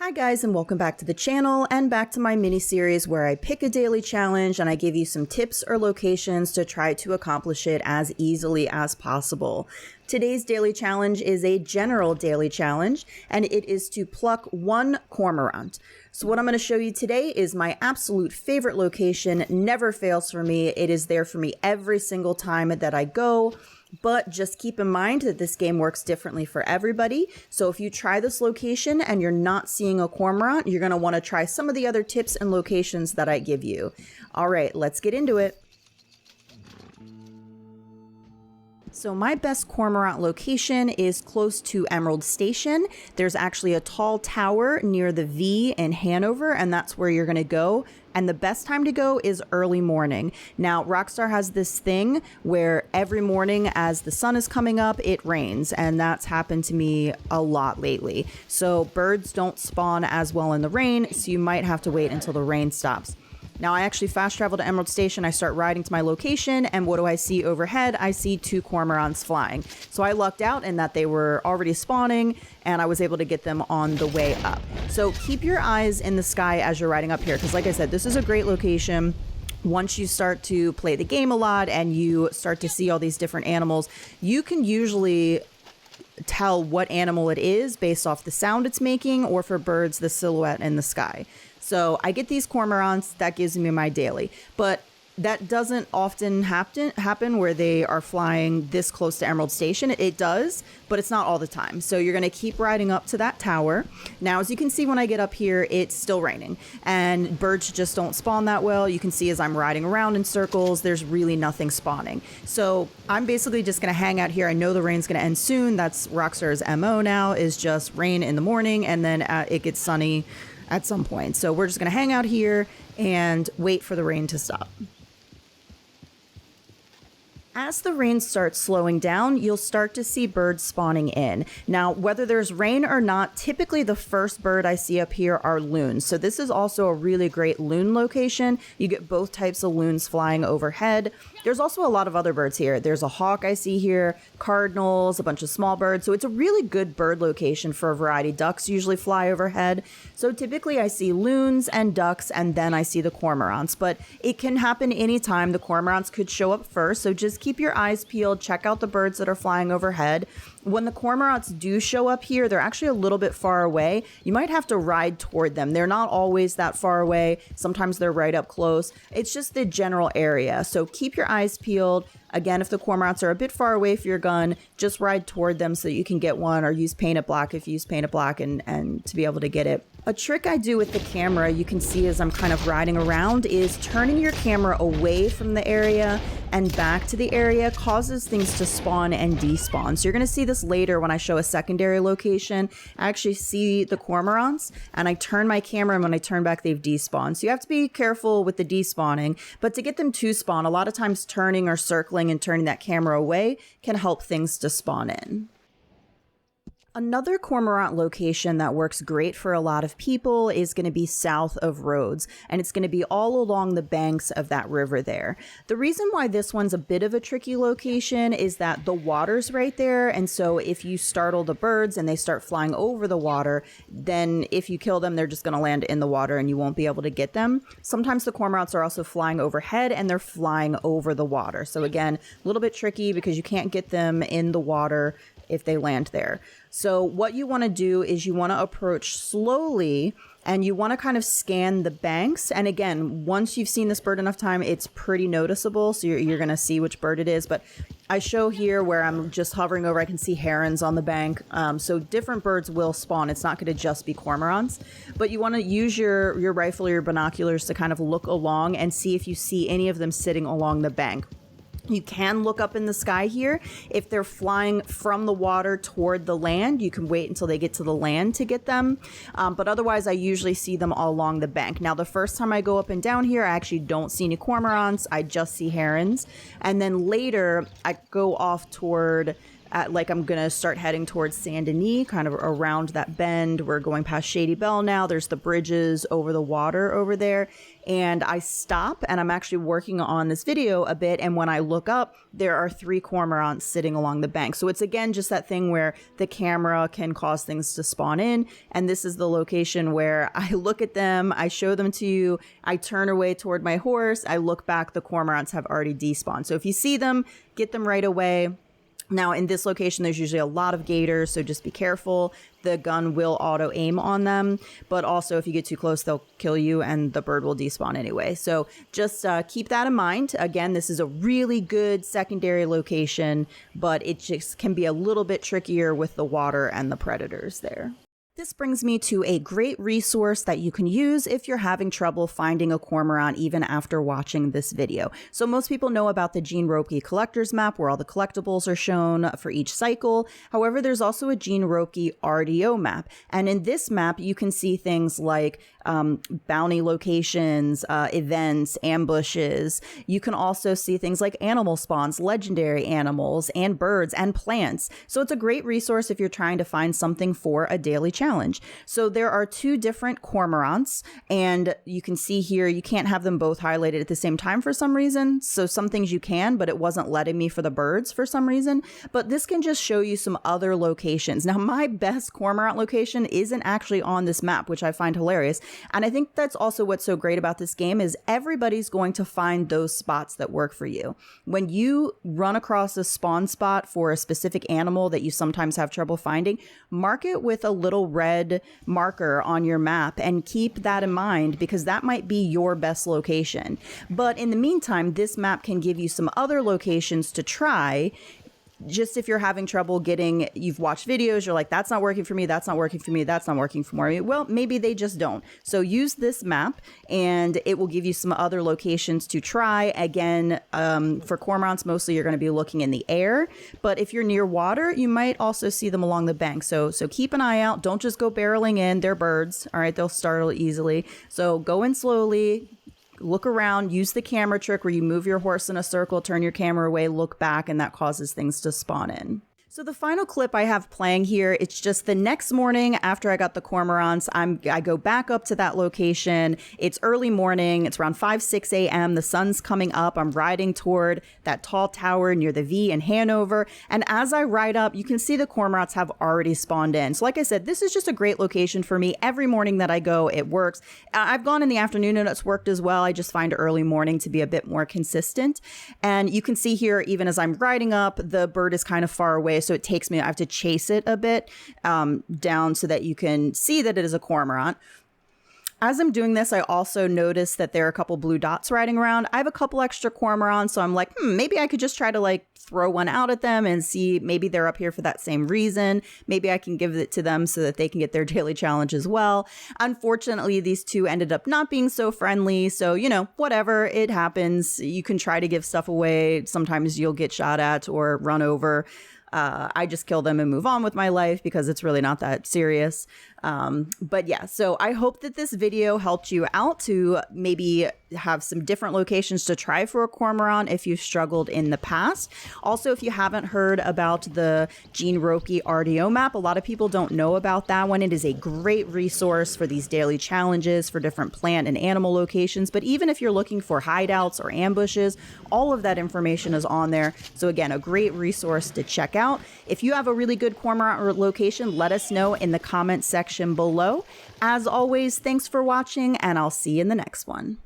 Hi guys, and welcome back to the channel and back to my mini series where I pick a daily challenge and I give you some tips or locations to try to accomplish it as easily as possible. Today's daily challenge is a general daily challenge, and it is to pluck one cormorant. So what I'm going to show you today is my absolute favorite location. Never fails for me. It is there for me every single time that I go. But just keep in mind that this game works differently for everybody. So if you try this location and you're not seeing a cormorant, you're going to want to try some of the other tips and locations that I give you. All right, let's get into it. So my best cormorant location is close to Emerald Station. There's actually a tall tower near the V in Hanover, and that's where you're going to go. And the best time to go is early morning. Now, Rockstar has this thing where every morning as the sun is coming up, it rains. And that's happened to me a lot lately. So birds don't spawn as well in the rain, so you might have to wait until the rain stops. Now, I actually fast travel to Emerald Station. I start riding to my location, and what do I see overhead? I see two cormorants flying. So I lucked out in that they were already spawning, and I was able to get them on the way up. So keep your eyes in the sky as you're riding up here, because like I said, this is a great location. Once you start to play the game a lot and you start to see all these different animals, you can usually tell what animal it is based off the sound it's making, or for birds, the silhouette in the sky. So I get these cormorants, that gives me my daily. But that doesn't often happen where they are flying this close to Emerald Station. It does, but it's not all the time. So you're going to keep riding up to that tower. Now, as you can see when I get up here, it's still raining. And birds just don't spawn that well. You can see as I'm riding around in circles, there's really nothing spawning. So I'm basically just going to hang out here. I know the rain's going to end soon. That's Rockstar's MO now, is just rain in the morning, and then it gets sunny at some point. So we're just going to hang out here and wait for the rain to stop. As the rain starts slowing down, you'll start to see birds spawning in. Now, whether there's rain or not, typically the first bird I see up here are loons. So this is also a really great loon location. You get both types of loons flying overhead. There's also a lot of other birds here. There's a hawk I see here, cardinals, a bunch of small birds. So it's a really good bird location for a variety. Ducks usually fly overhead. So typically I see loons and ducks, and then I see the cormorants. But it can happen anytime. The cormorants could show up first. So just keep your eyes peeled. Check out the birds that are flying overhead. When the cormorants do show up here, they're actually a little bit far away. You might have to ride toward them. They're not always that far away. Sometimes they're right up close. It's just the general area. So keep your eyes peeled. Again, if the cormorants are a bit far away for your gun, just ride toward them so you can get one, or use painted black if you use painted black and to be able to get it. A trick I do with the camera, you can see as I'm kind of riding around, is turning your camera away from the area and back to the area causes things to spawn and despawn. So you're going to see this later when I show a secondary location. I actually see the cormorants and I turn my camera, and when I turn back, they've despawned. So you have to be careful with the despawning, but to get them to spawn, a lot of times turning or circling and turning that camera away can help things to spawn in. Another cormorant location that works great for a lot of people is going to be south of Rhodes, and it's going to be all along the banks of that river there. The reason why this one's a bit of a tricky location is that the water's right there, and so if you startle the birds and they start flying over the water, then if you kill them, they're just going to land in the water and you won't be able to get them. Sometimes the cormorants are also flying overhead and they're flying over the water. So again, a little bit tricky because you can't get them in the water if they land there. So what you want to do is you want to approach slowly, and you want to kind of scan the banks. And again, once you've seen this bird enough time, it's pretty noticeable. So you're going to see which bird it is. But I show here where I'm just hovering over, I can see herons on the bank. So different birds will spawn. It's not going to just be cormorants. But you want to use your rifle or your binoculars to kind of look along and see if you see any of them sitting along the bank. You can look up in the sky here. If they're flying from the water toward the land, you can wait until they get to the land to get them. But otherwise, I usually see them all along the bank. Now, the first time I go up and down here, I actually don't see any cormorants. I just see herons. And then later, I go off toward like I'm going to start heading towards Saint Denis, kind of around that bend. We're going past Shady Belle now. There's the bridges over the water over there. And I stop, and I'm actually working on this video a bit. And when I look up, there are 3 cormorants sitting along the bank. So it's, again, just that thing where the camera can cause things to spawn in. And this is the location where I look at them, I show them to you, I turn away toward my horse, I look back, the cormorants have already despawned. So if you see them, get them right away. Now, in this location, there's usually a lot of gators, so just be careful. The gun will auto aim on them, but also if you get too close, they'll kill you and the bird will despawn anyway. So just keep that in mind. Again, this is a really good secondary location, but it just can be a little bit trickier with the water and the predators there. This brings me to a great resource that you can use if you're having trouble finding a cormorant even after watching this video. So most people know about the Gene Ropke collector's map where all the collectibles are shown for each cycle. However, there's also a Gene Ropke RDO map. And in this map, you can see things like bounty locations, events, ambushes. You can also see things like animal spawns, legendary animals, and birds and plants. So it's a great resource if you're trying to find something for a daily challenge. So there are 2 different cormorants, and you can see here, you can't have them both highlighted at the same time for some reason. So some things you can, but it wasn't letting me for the birds for some reason. But this can just show you some other locations. Now, my best cormorant location isn't actually on this map, which I find hilarious. And I think that's also what's so great about this game is everybody's going to find those spots that work for you. When you run across a spawn spot for a specific animal that you sometimes have trouble finding, mark it with a little red marker on your map and keep that in mind because that might be your best location. But in the meantime, this map can give you some other locations to try. Just if you're having trouble getting, you've watched videos, you're like, that's not working for me, that's not working for me, that's not working for me. Well, maybe they just don't. So use this map and it will give you some other locations to try. Again, for cormorants, mostly you're going to be looking in the air. But if you're near water, you might also see them along the bank. So keep an eye out. Don't just go barreling in. They're birds. All right, they'll startle easily. So go in slowly. Look around, use the camera trick where you move your horse in a circle, turn your camera away, look back, and that causes things to spawn in. So the final clip I have playing here, it's just the next morning after I got the cormorants. I go back up to that location. It's early morning. It's around 5-6 a.m. The sun's coming up. I'm riding toward that tall tower near the V in Hanover. And as I ride up, you can see the cormorants have already spawned in. So like I said, this is just a great location for me. Every morning that I go, it works. I've gone in the afternoon and it's worked as well. I just find early morning to be a bit more consistent. And you can see here, even as I'm riding up, the bird is kind of far away. So it takes me, I have to chase it a bit down so that you can see that it is a cormorant. As I'm doing this, I also noticed that there are a couple blue dots riding around. I have a couple extra cormorants, so I'm like, maybe I could just try to like throw one out at them and see maybe they're up here for that same reason. Maybe I can give it to them so that they can get their daily challenge as well. Unfortunately, these 2 ended up not being so friendly. So, you know, whatever, it happens. You can try to give stuff away. Sometimes you'll get shot at or run over. I just kill them and move on with my life because it's really not that serious. But yeah, so I hope that this video helped you out to maybe have some different locations to try for a cormorant if you've struggled in the past. Also, if you haven't heard about the Gene Ropke RDO map, a lot of people don't know about that one. It is a great resource for these daily challenges for different plant and animal locations. But even if you're looking for hideouts or ambushes, all of that information is on there. So again, a great resource to check out. If you have a really good cormorant location, let us know in the comment section below. As always, thanks for watching, and I'll see you in the next one.